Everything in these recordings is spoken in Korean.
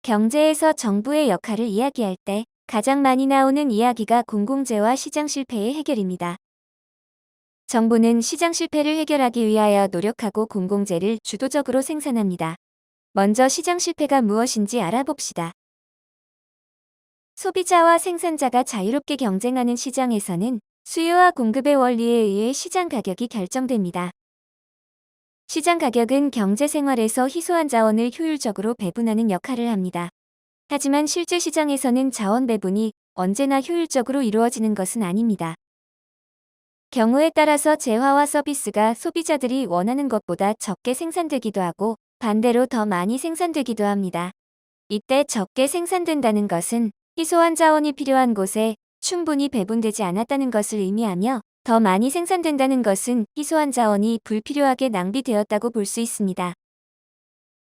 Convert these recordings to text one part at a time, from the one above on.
경제에서 정부의 역할을 이야기할 때 가장 많이 나오는 이야기가 공공재와 시장 실패의 해결입니다. 정부는 시장 실패를 해결하기 위하여 노력하고 공공재를 주도적으로 생산합니다. 먼저 시장 실패가 무엇인지 알아봅시다. 소비자와 생산자가 자유롭게 경쟁하는 시장에서는 수요와 공급의 원리에 의해 시장 가격이 결정됩니다. 시장 가격은 경제 생활에서 희소한 자원을 효율적으로 배분하는 역할을 합니다. 하지만 실제 시장에서는 자원 배분이 언제나 효율적으로 이루어지는 것은 아닙니다. 경우에 따라서 재화와 서비스가 소비자들이 원하는 것보다 적게 생산되기도 하고 반대로 더 많이 생산되기도 합니다. 이때 적게 생산된다는 것은 희소한 자원이 필요한 곳에 충분히 배분되지 않았다는 것을 의미하며 더 많이 생산된다는 것은 희소한 자원이 불필요하게 낭비되었다고 볼 수 있습니다.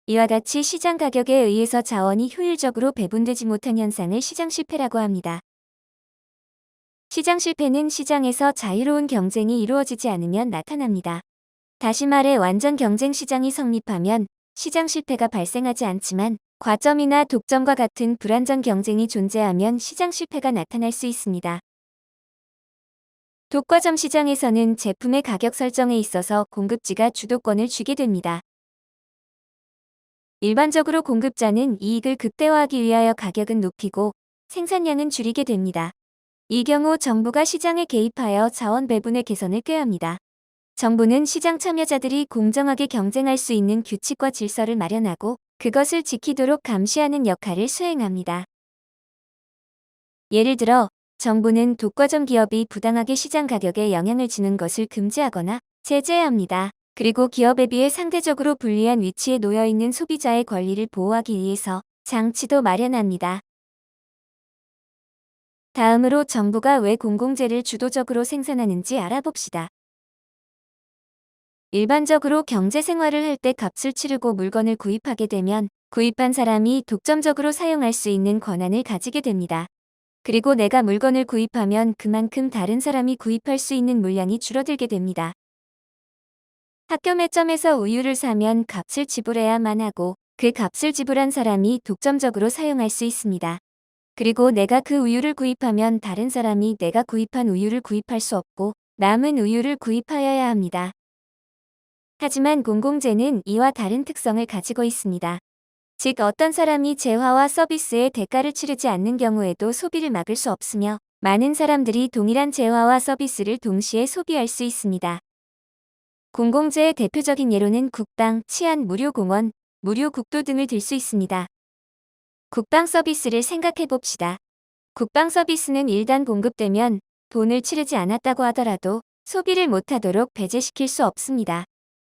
이와 같이 시장 가격에 의해서 자원이 효율적으로 배분되지 못한 현상을 시장 실패라고 합니다. 시장 실패는 시장에서 자유로운 경쟁이 이루어지지 않으면 나타납니다. 다시 말해 완전 경쟁 시장이 성립하면 시장 실패가 발생하지 않지만 과점이나 독점과 같은 불완전 경쟁이 존재하면 시장 실패가 나타날 수 있습니다. 독과점 시장에서는 제품의 가격 설정에 있어서 공급지가 주도권을 쥐게 됩니다. 일반적으로 공급자는 이익을 극대화하기 위하여 가격은 높이고 생산량은 줄이게 됩니다. 이 경우 정부가 시장에 개입하여 자원 배분의 개선을 꾀합니다. 정부는 시장 참여자들이 공정하게 경쟁할 수 있는 규칙과 질서를 마련하고 그것을 지키도록 감시하는 역할을 수행합니다. 예를 들어 정부는 독과점 기업이 부당하게 시장 가격에 영향을 주는 것을 금지하거나 제재합니다. 그리고 기업에 비해 상대적으로 불리한 위치에 놓여 있는 소비자의 권리를 보호하기 위해서 장치도 마련합니다. 다음으로 정부가 왜 공공재를 주도적으로 생산하는지 알아봅시다. 일반적으로 경제 생활을 할 때 값을 치르고 물건을 구입하게 되면 구입한 사람이 독점적으로 사용할 수 있는 권한을 가지게 됩니다. 그리고 내가 물건을 구입하면 그만큼 다른 사람이 구입할 수 있는 물량이 줄어들게 됩니다. 학교 매점에서 우유를 사면 값을 지불해야만 하고 그 값을 지불한 사람이 독점적으로 사용할 수 있습니다. 그리고 내가 그 우유를 구입하면 다른 사람이 내가 구입한 우유를 구입할 수 없고 남은 우유를 구입하여야 합니다. 하지만 공공재는 이와 다른 특성을 가지고 있습니다. 즉 어떤 사람이 재화와 서비스의 대가를 치르지 않는 경우에도 소비를 막을 수 없으며 많은 사람들이 동일한 재화와 서비스를 동시에 소비할 수 있습니다. 공공재의 대표적인 예로는 국방, 치안, 무료공원, 무료국도 등을 들 수 있습니다. 국방 서비스를 생각해 봅시다. 국방 서비스는 일단 공급되면 돈을 치르지 않았다고 하더라도 소비를 못하도록 배제시킬 수 없습니다.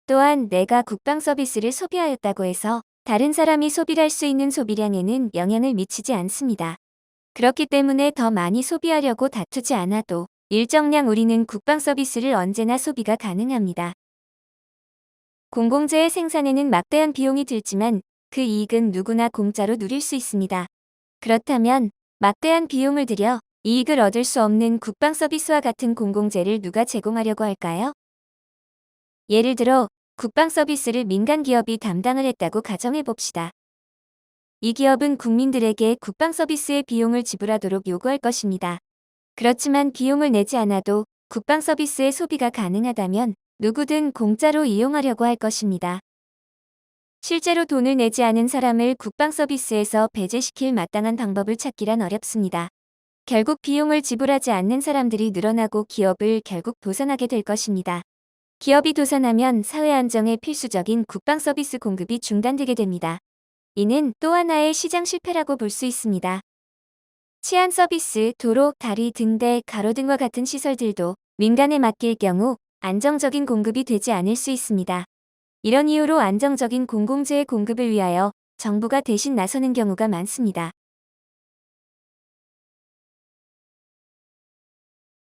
또한 내가 국방 서비스를 소비하였다고 해서 다른 사람이 소비할 수 있는 소비량에는 영향을 미치지 않습니다. 그렇기 때문에 더 많이 소비하려고 다투지 않아도 일정량 우리는 국방 서비스를 언제나 소비가 가능합니다. 공공재의 생산에는 막대한 비용이 들지만 그 이익은 누구나 공짜로 누릴 수 있습니다. 그렇다면 막대한 비용을 들여 이익을 얻을 수 없는 국방 서비스와 같은 공공재를 누가 제공하려고 할까요? 예를 들어 국방 서비스를 민간 기업이 담당을 했다고 가정해 봅시다. 이 기업은 국민들에게 국방 서비스의 비용을 지불하도록 요구할 것입니다. 그렇지만 비용을 내지 않아도 국방 서비스의 소비가 가능하다면 누구든 공짜로 이용하려고 할 것입니다. 실제로 돈을 내지 않은 사람을 국방 서비스에서 배제시킬 마땅한 방법을 찾기란 어렵습니다. 결국 비용을 지불하지 않는 사람들이 늘어나고 기업을 결국 도산하게 될 것입니다. 기업이 도산하면 사회 안정에 필수적인 국방 서비스 공급이 중단되게 됩니다. 이는 또 하나의 시장 실패라고 볼 수 있습니다. 치안 서비스, 도로, 다리, 등대, 가로등과 같은 시설들도 민간에 맡길 경우 안정적인 공급이 되지 않을 수 있습니다. 이런 이유로 안정적인 공공재의 공급을 위하여 정부가 대신 나서는 경우가 많습니다.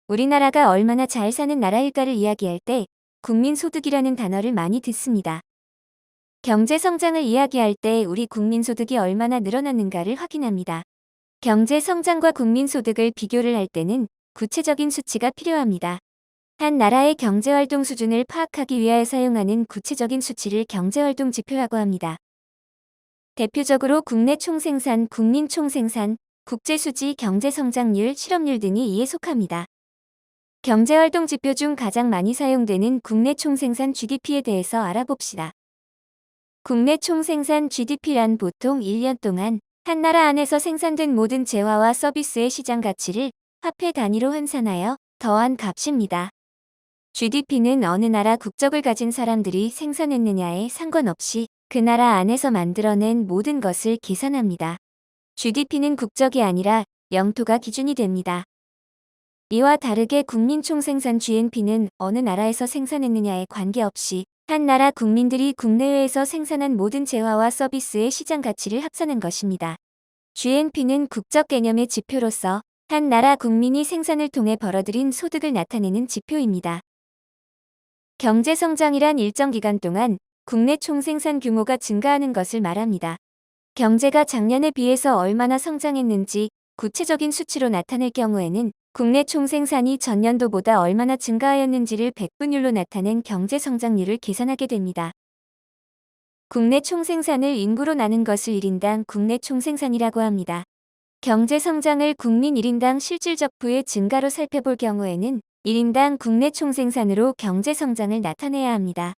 우리나라가 얼마나 잘 사는 나라일까를 이야기할 때 국민소득이라는 단어를 많이 듣습니다. 경제 성장을 이야기할 때 우리 국민소득이 얼마나 늘어났는가를 확인합니다. 경제 성장과 국민소득을 비교를 할 때는 구체적인 수치가 필요합니다. 한 나라의 경제활동 수준을 파악하기 위하여 사용하는 구체적인 수치를 경제활동 지표라고 합니다. 대표적으로 국내 총생산, 국민 총생산, 국제수지, 경제성장률, 실업률 등이 이에 속합니다. 경제활동 지표 중 가장 많이 사용되는 국내 총생산 GDP에 대해서 알아봅시다. 국내 총생산 GDP란 보통 1년 동안 한 나라 안에서 생산된 모든 재화와 서비스의 시장 가치를 화폐 단위로 환산하여 더한 값입니다. GDP는 어느 나라 국적을 가진 사람들이 생산했느냐에 상관없이 그 나라 안에서 만들어낸 모든 것을 계산합니다. GDP는 국적이 아니라 영토가 기준이 됩니다. 이와 다르게 국민총생산 GNP는 어느 나라에서 생산했느냐에 관계없이 한 나라 국민들이 국내외에서 생산한 모든 재화와 서비스의 시장 가치를 합산한 것입니다. GNP는 국적 개념의 지표로서 한 나라 국민이 생산을 통해 벌어들인 소득을 나타내는 지표입니다. 경제성장이란 일정 기간 동안 국내 총생산 규모가 증가하는 것을 말합니다. 경제가 작년에 비해서 얼마나 성장했는지 구체적인 수치로 나타낼 경우에는 국내 총생산이 전년도보다 얼마나 증가하였는지를 백분율로 나타낸 경제성장률을 계산하게 됩니다. 국내 총생산을 인구로 나눈 것을 1인당 국내 총생산이라고 합니다. 경제성장을 국민 1인당 실질적 부의 증가로 살펴볼 경우에는 1인당 국내 총생산으로 경제성장을 나타내야 합니다.